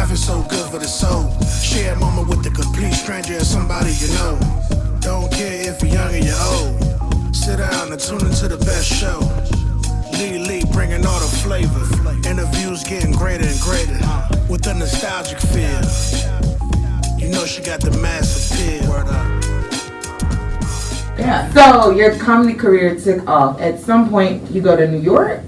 Life is so good for the soul. Share a moment with a complete stranger or somebody you know. Don't care if you're young or you're old. Sit down and tune into the best show. Lee bringing all the flavor. Interviews getting greater and greater. With a nostalgic feel. You know she got the mass appeal. Word up. Yeah. So your comedy career took off. At some point, you go to New York.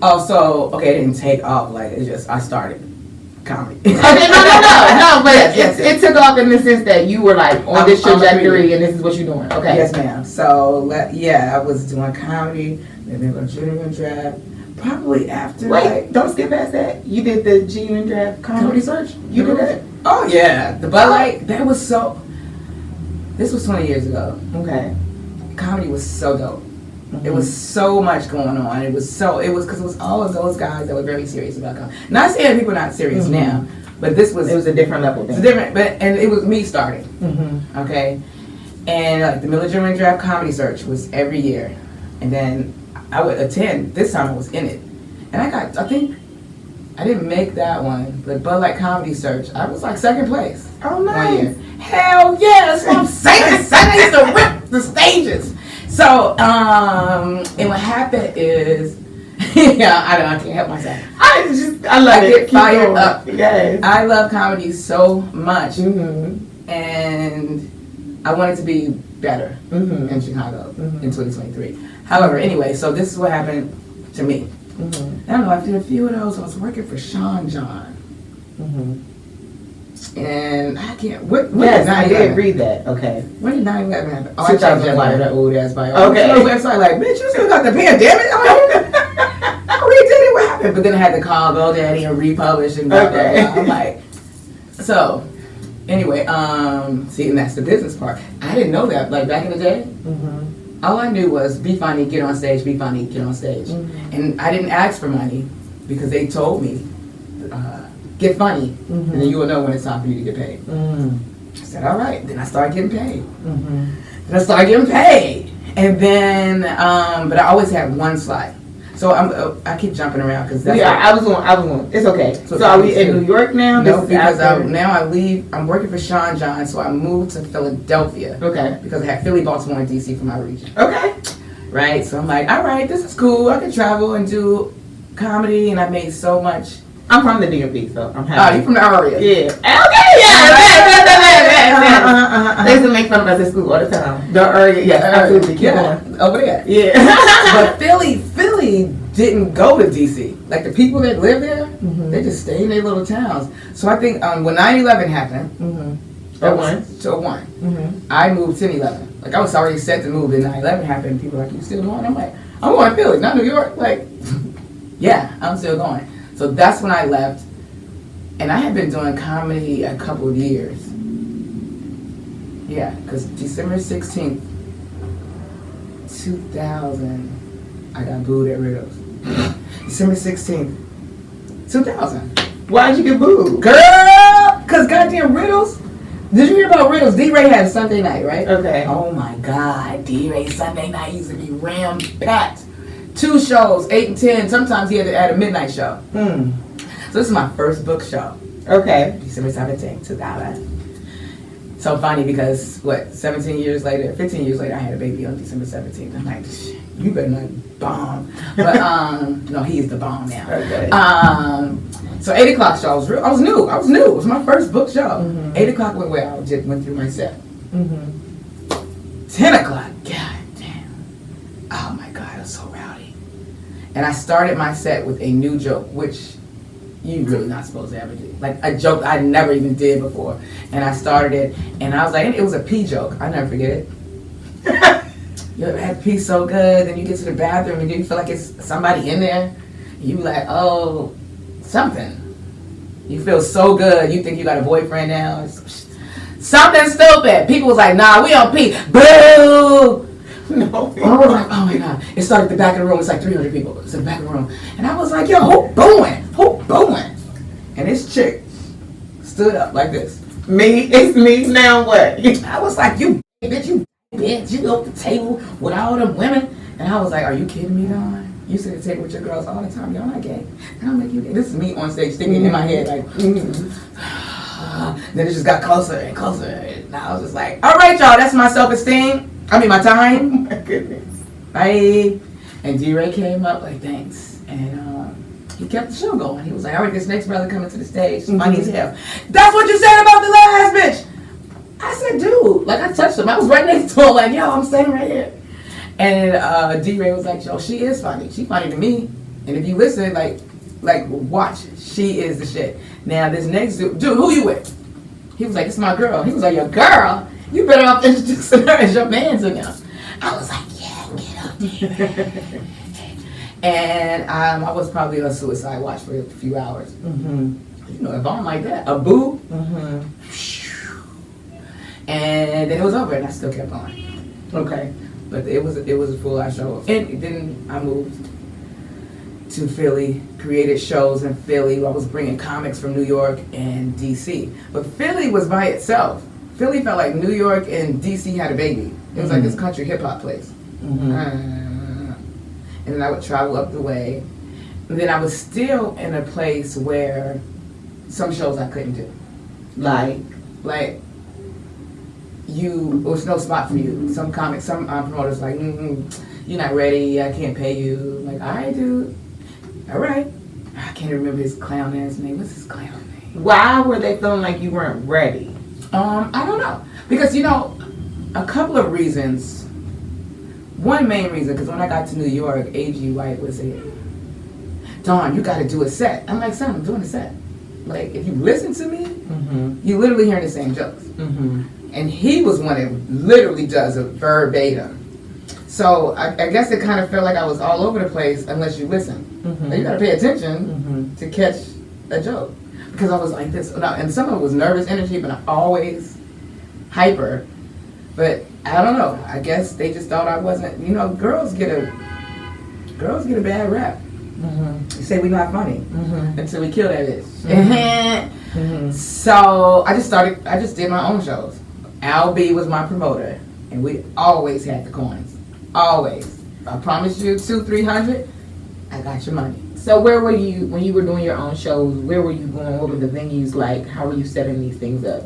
Oh, so okay, it didn't take off. Like it's just I started comedy. Okay, no. But yes. It took off in the sense that you were like on this trajectory, and this is what you're doing. Okay. Yes, ma'am. So I was doing comedy. Then they were genuine draft. Probably after. Wait, don't skip past that. You did the genuine draft comedy search. You did that. Oh yeah, but like that was so. This was 20 years ago. Okay. Comedy was so dope. Mm-hmm. It was so much going on. It was because it was all of those guys that were very serious about comedy. Not saying people are not serious now, but it was a different level. It's different, and it was me starting. Mm-hmm. Okay, and like the Miller German Draft Comedy Search was every year, and then I would attend. This time I was in it, and I think I didn't make that one, but Bud Light Comedy Search, I was like second place. Oh, nice. 1 year. Hell yeah, that's what I'm saying. I used to rip the stages. So, and what happened is, I can't help myself. I love it. Get fired up. Yes. I love comedy so much, and I wanted to be better in Chicago in 2023. However, anyway, so this is what happened to me. I don't know, after a few of those, I was working for Sean John. And I can't. Yes, I did read that. Okay. When did 9/11 happen? Oh, I changed that old ass bio. Okay. My website, like, bitch, you still got the pandemic? I redid it. What happened? But then I had to call GoDaddy and republish and blah, blah, blah. I'm like, so, anyway, see, and that's the business part. I didn't know that. Like, back in the day, all I knew was be funny, get on stage, be funny, get on stage. And I didn't ask for money because they told me, get funny, and then you will know when it's time for you to get paid. I said, all right. Then I started getting paid. And then, but I always had one slide. So I keep jumping around because that's I was going. It's okay. So are we in New York now? No, because now I leave. I'm working for Sean John, so I moved to Philadelphia. Okay. Because I had Philly, Baltimore, and DC for my region. Okay. Right. So I'm like, all right, this is cool. I can travel and do comedy, and I made so much. I'm from the DMV, so I'm happy. Oh, you from the area? Yeah. Okay, yeah. They used to make fun of us at school all the time. The area, yeah, absolutely. Keep going. Over there. Yeah. But Philly didn't go to DC. Like the people that live there, they just stay in their little towns. So I think when 9/11 happened, I moved 10/11. Like I was already set to move, then 9/11 happened. People were like, you still going? I'm like, I'm going to Philly, not New York. Like, yeah, I'm still going. So that's when I left, and I had been doing comedy a couple of years. Yeah, because December 16th, 2000, I got booed at Riddles. December 16th, 2000. Why'd you get booed? Girl, because goddamn Riddles. Did you hear about Riddles? D-Ray had Sunday night, right? Okay. Oh my God, D-Ray Sunday night used to be ram-packed. 2 shows, 8 and 10. Sometimes he had to add a midnight show. So this is my first book show. Okay. December 17th, 2000. So funny because, 15 years later, I had a baby on December 17th. I'm like, you better not bomb. But, no, he's the bomb now. Okay. So 8 o'clock show, I was new. It was my first book show. 8 o'clock went well. I just went through my set. 10 o'clock, God damn. Oh my God, I was so rowdy. And I started my set with a new joke, which you really not supposed to ever do. Like a joke I never even did before. And I started it, and I was like, and it was a pee joke. I'll never forget it. You ever had to pee so good, then you get to the bathroom and you feel like it's somebody in there. You be like, oh, something. You feel so good. You think you got a boyfriend now. Something stupid. People was like, nah, we don't pee. Boo! No. I was like, oh my God. It started at the back of the room. It's like 300 people. It's in the back of the room. And I was like, yo, who booing? And this chick stood up like this. Me? It's me. Now what? I was like, you bitch. You go to the table with all them women. And I was like, are you kidding me, Dawn? You sit at the table with your girls all the time. Y'all not gay. And I'm like, you gay. This is me on stage thinking in my head like, Then it just got closer and closer. And I was just like, all right, y'all, that's my self-esteem. I mean, my time. My goodness. Bye. And D-Ray came up like, thanks. And he kept the show going. He was like, all right, this next brother coming to the stage. Funny as hell. That's what you said about the last bitch. I said, dude. Like, I touched him. I was right next to him like, yo, I'm standing right here. And D-Ray was like, yo, she is funny. She funny to me. And if you listen, like watch. She is the shit. Now, this next dude, who you with? He was like, it's my girl. He was like, your girl? You better off introducing her as your man to now. I was like, yeah, get up there. And I was probably on suicide watch for a few hours. You know, if I'm like that, a boo. And then it was over, and I still kept on. Okay. But it was a full-out show. And then I moved to Philly, created shows in Philly. I was bringing comics from New York and D.C. But Philly was by itself. Philly felt like New York and D.C. had a baby. It was like this country hip-hop place. And then I would travel up the way. And then I was still in a place where some shows I couldn't do. Like, it was no spot for you. Some comics, some promoters like, you're not ready, I can't pay you. Like, all right, dude. All right. I can't remember his clown ass name. What's his clown name? Why were they feeling like you weren't ready? I don't know. Because, you know, a couple of reasons. One main reason, because when I got to New York, A.G. White was here. Dawn, you got to do a set. I'm like, son, I'm doing a set. Like, if you listen to me, you literally hearing the same jokes. And he was one that literally does it verbatim. So I guess it kind of felt like I was all over the place unless you listen. Now, you got to pay attention to catch a joke. Because I was like this. And some of it was nervous energy, but I'm always hyper. But I don't know. I guess they just thought I wasn't. You know, girls get a bad rap. You say we not funny until we kill that bitch. So I just did my own shows. Al B was my promoter, and we always had the coins. Always. I promise you, 200-300, I got your money. So where were you when you were doing your own shows? Where were you going? What were the venues like? How were you setting these things up?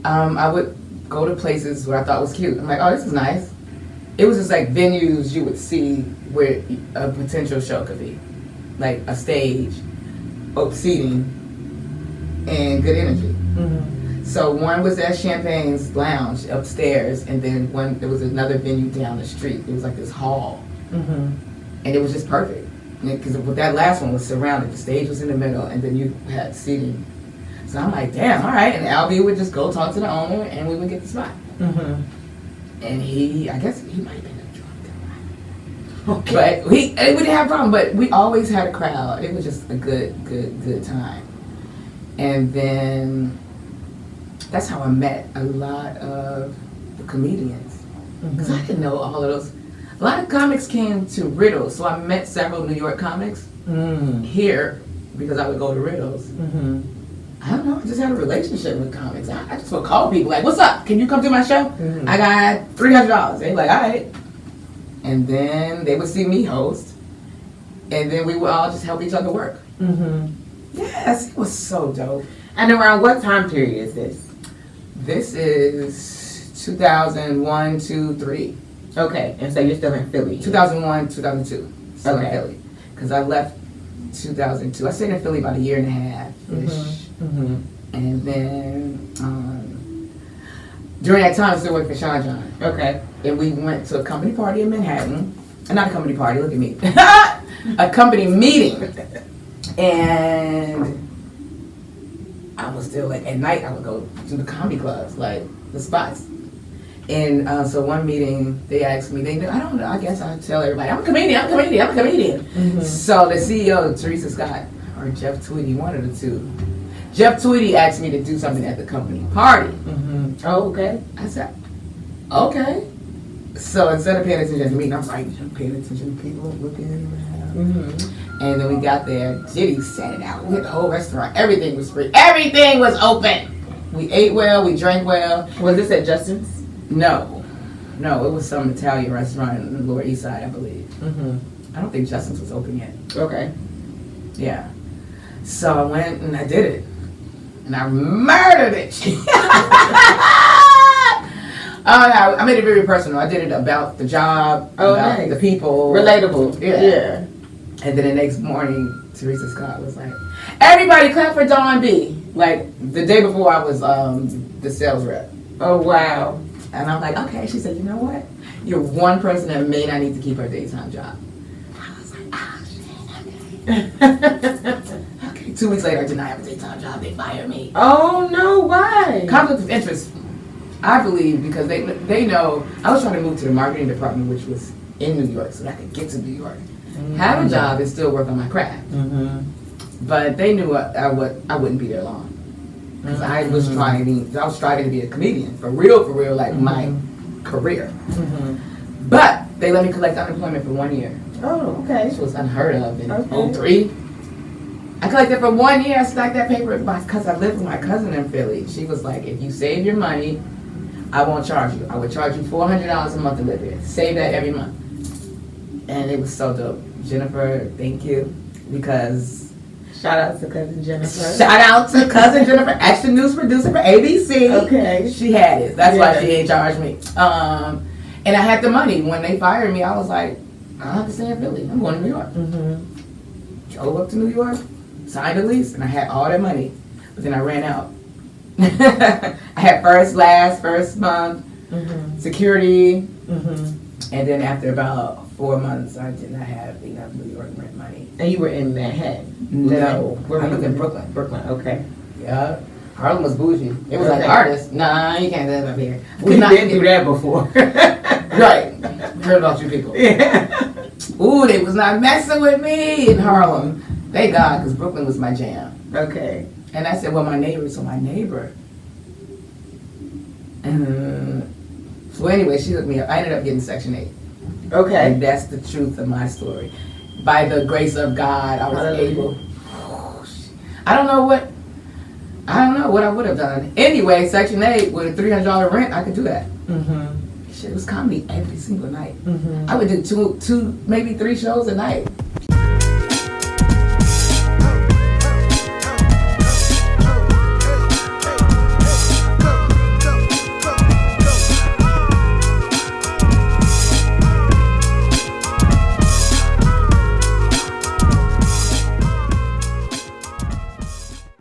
I would go to places where I thought was cute. I'm like, oh, this is nice. It was just like venues you would see where a potential show could be. Like a stage, seating, and good energy. So one was at Champagne's Lounge upstairs, and then there was another venue down the street. It was like this hall, and it was just perfect. Because that last one was surrounded. The stage was in the middle, and then you had seating. So I'm like, damn, all right. And Albie would just go talk to the owner, and we would get the spot. And I guess he might have been drunk. Okay. But we didn't have a problem. But we always had a crowd. It was just a good time. And then that's how I met a lot of the comedians. Because I didn't know all of those. A lot of comics came to Riddles, so I met several New York comics here because I would go to Riddles. I don't know, I just had a relationship with comics. I just would call people like, what's up? Can you come to my show? I got $300. They were like, all right. And then they would see me host, and then we would all just help each other work. Yes, it was so dope. And around what time period is this? This is 2001, 2, 3. Okay, and so you're still in Philly. 2001, 2002. Still in Okay. Philly. Because I left 2002. I stayed in Philly about a year and a half-ish. And then during that time, I still worked for Sean John. Okay. And we went to a company party in Manhattan. Not a company party, look at me. A company meeting. And I was still like, at night I would go to the comedy clubs, like the spots. And so one meeting, they asked me, I don't know, I guess I'd tell everybody, I'm a comedian. So the CEO, Teresa Scott, or Jeff Tweedy, one of the two, Jeff Tweedy asked me to do something at the company party. Oh, okay. I said, okay. So instead of paying attention to me, I'm paying attention to people looking around. And then we got there, Jitty set it out. We had the whole restaurant. Everything was free. Everything was open. We ate well, we drank well. Was this at Justin's? No, it was some Italian restaurant in the Lower East Side, I believe. I don't think Justin's was open yet. Okay. Yeah. So I went and I did it. And I murdered it. I made it very personal. I did it about the job, about nice. the people. Relatable. Yeah. And then the next morning, Teresa Scott was like, everybody clap for Dawn B. Like, the day before I was the sales rep. Oh, wow. And I'm like, okay. She said, you know what? You're one person that may not need to keep her daytime job. I was like, shit, okay. Okay. 2 weeks later, I did not have a daytime job. They fired me. Oh, no. Why? Conflict of interest, I believe, because they know I was trying to move to the marketing department, which was in New York, so that I could get to New York. Have a job and still work on my craft. But they knew I wouldn't be there long. Because I was striving to be a comedian, for real, like my career. But they let me collect unemployment for 1 year. Oh, okay. Which was unheard of in Okay. 03. I collected for 1 year. I stacked that paper because I lived with my cousin in Philly. She was like, if you save your money, I won't charge you. I would charge you $400 a month to live here. Save that every month. And it was so dope. Jennifer, thank you. Because shout out to cousin Jennifer. Shout out to cousin Jennifer, action news producer for ABC. Okay. She had it. That's why she ain't charged me. And I had the money. When they fired me, I was like, I don't have to stay in Philly. I'm going to New York. Drove up to New York, signed a lease, and I had all that money. But then I ran out. I had first month, security, and then after about 4 months, I did not have enough New York rent money. And you were in Manhattan? No, Where I were lived you in Brooklyn. Brooklyn, okay. Yeah, Harlem was bougie. It was like Okay. artists. Nah, you can't live up here. We've been through that before. Right. Heard about you people. Yeah. Ooh, they was not messing with me in Harlem. Thank God, because Brooklyn was my jam. Okay. And I said, well, my neighbor. So anyway, she hooked me up. I ended up getting Section 8. Okay. And that's the truth of my story. By the grace of God, I was able. I don't know what I would have done. Anyway, Section 8 with a $300 rent, I could do that. Shit, it was comedy every single night. I would do two, maybe 3 shows a night.